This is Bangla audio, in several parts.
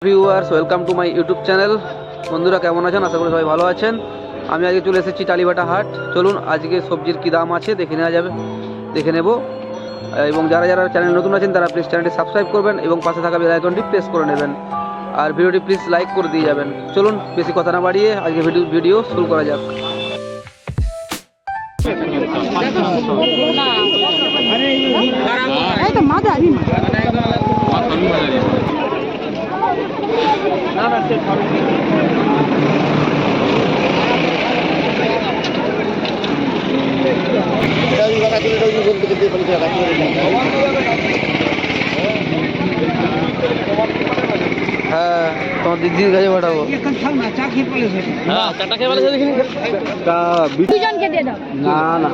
Viewers welcome to my YouTube channel. বন্ধুরা কেমন আছেন? আশা করি সবাই ভালো আছেন। আমি আজকে চলে এসেছি টালিবাটা হাট। চলুন আজকে সবজির কী দাম আছে দেখে নেব। এবং যারা যারা চ্যানেল নতুন আছেন তারা প্লিজ চ্যানেলটি সাবস্ক্রাইব করবেন এবং পাশে থাকা বেল আইকনটি প্রেস করে নেবেন। আর ভিডিওটি প্লিজ লাইক করে দিয়ে যাবেন। চলুন বেশি কথা না বাড়িয়ে আজকে ভিডিও শুরু করা যাক। হ্যাঁ, তোমার দিদির কাছে পাঠাবো। না না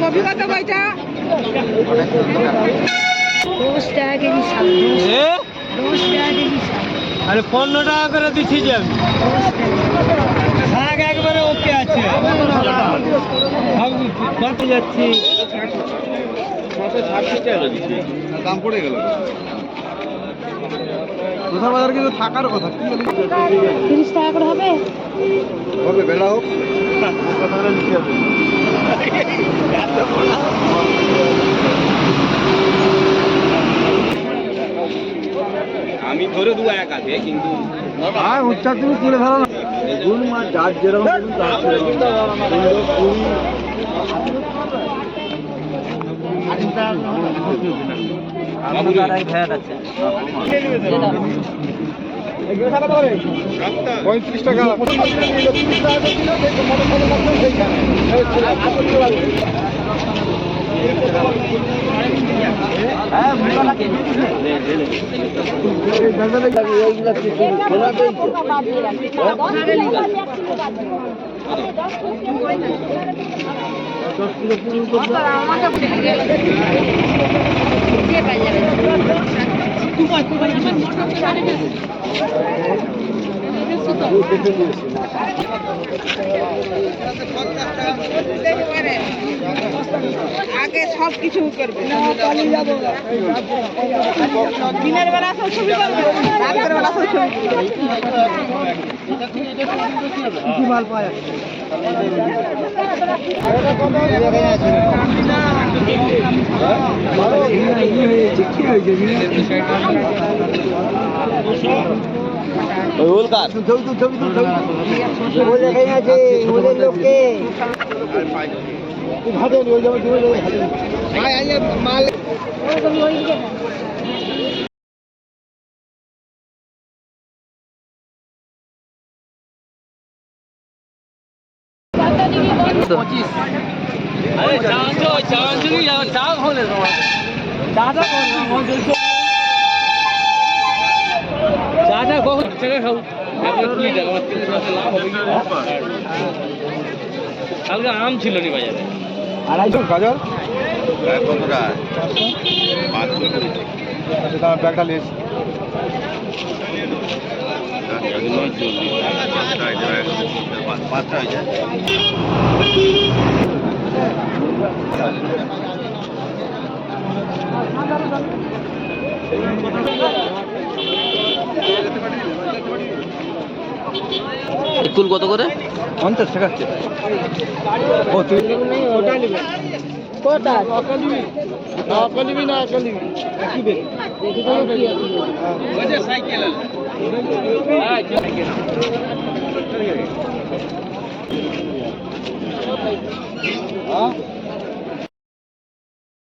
কপি কত পয়সা? 10 টাকা কেজি শাক। 10 টাকা কেজি শাক। আরে 15 টাকা করে দিচ্ছি যে আমি। শাক একবারে ওকে আছে। কত যাচ্ছি? দাম পড়ে গেল। কোথা বাজার কিন্তু থাকার কথা। 30 টাকা করে হবে? হবে বেলা হোক। আমি ধরে দু এক আছে কিন্তু উচ্চার তুমি তুলে ধরো না। গুণ মাছ যার যেরকম $35 টাকা। আগে সব কিছু করবে, দিনের বেলা সব ছবি করবে, রাতের বেলা সব ছবি কি মাল পায়? কালকে আম ছিল নি বাজারে। 250 গাজর কতটা ব্যাগটা নিয়ে পাঁচটা হয়ে যায়। ফুল কত করে? 50 টাকা। ও তুই ওটা নিবি? কোটা অকলিবি না অকলিবি কি বে? ওই যে সাইকেল হ্যাঁ